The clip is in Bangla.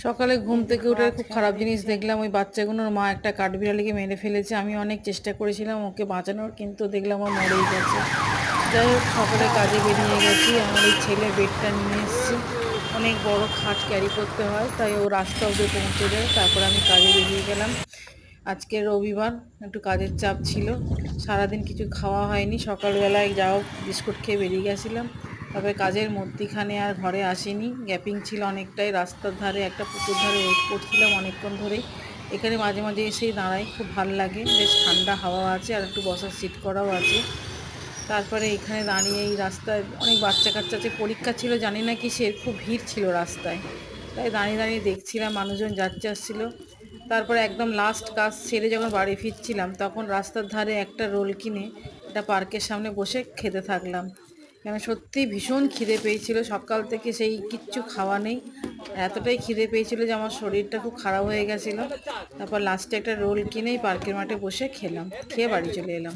সকালে ঘুম থেকে তো উঠে খুব আজকে খারাপ আমাদের জিনিস এখানে দেখলাম, ওই বাচ্চাগুলোর মা একটা কাঠবিড়ালিকে মেরে ফেলেছে। আমি অনেক চেষ্টা করেছিলাম ওকে বাঁচানোর, কিন্তু দেখলাম ও মরেই গেছে। যাই হোক, সকালে কাজে বেরিয়ে গেছি। আমার এই ছেলে বেডটা নিয়ে এসেছে, অনেক বড় খাট ক্যারি করতে হয়, তাই ও রাস্তা অবধি পৌঁছে দেয়, তারপর আমি কাজে বেরিয়ে গেলাম। আজকে রবিবার, একটু কাজের চাপ ছিল, সারাদিন কিছু খাওয়া হয়নি। সকালবেলায় যাও বিস্কুট খেয়ে বেরিয়ে গেছিলাম, তবে কাজের মধ্যিখানে আর ঘরে আসিনি। গ্যাপিং ছিল অনেকটাই, রাস্তার ধারে একটা পুকুর ধারে ওয়েট করছিলাম অনেকক্ষণ ধরেই। এখানে মাঝে মাঝে এসেই দাঁড়াই, খুব ভাল লাগে, বেশ ঠান্ডা হাওয়া আছে আর একটু বসার সিট করাও আছে। তারপরে এখানে দাঁড়িয়ে এই রাস্তায় অনেক বাচ্চা কাচ্চা আছে, পরীক্ষা ছিল জানি না কিসের, খুব ভিড় ছিল রাস্তায়, তাই দাঁড়িয়ে দাঁড়িয়ে দেখছিলাম মানুষজন যাচ্ছে আসছিল। তারপরে একদম লাস্ট কাজ সেরে যখন বাড়ি ফিরছিলাম, তখন রাস্তার ধারে একটা রোল কিনে একটা পার্কের সামনে বসে খেতে থাকলাম। কেন সত্যি ভীষণ খিদে পেয়েছিল, সকাল থেকে সেই কিচ্ছু খাওয়া নেই। এতটাই খিদে পেয়েছিল যে আমার শরীরটা খুব খারাপ হয়ে গেছিলো। তারপর লাস্টে একটা রোল কিনেই পার্কের মাঠে বসে খেলাম, খেয়ে বাড়ি চলে এলাম।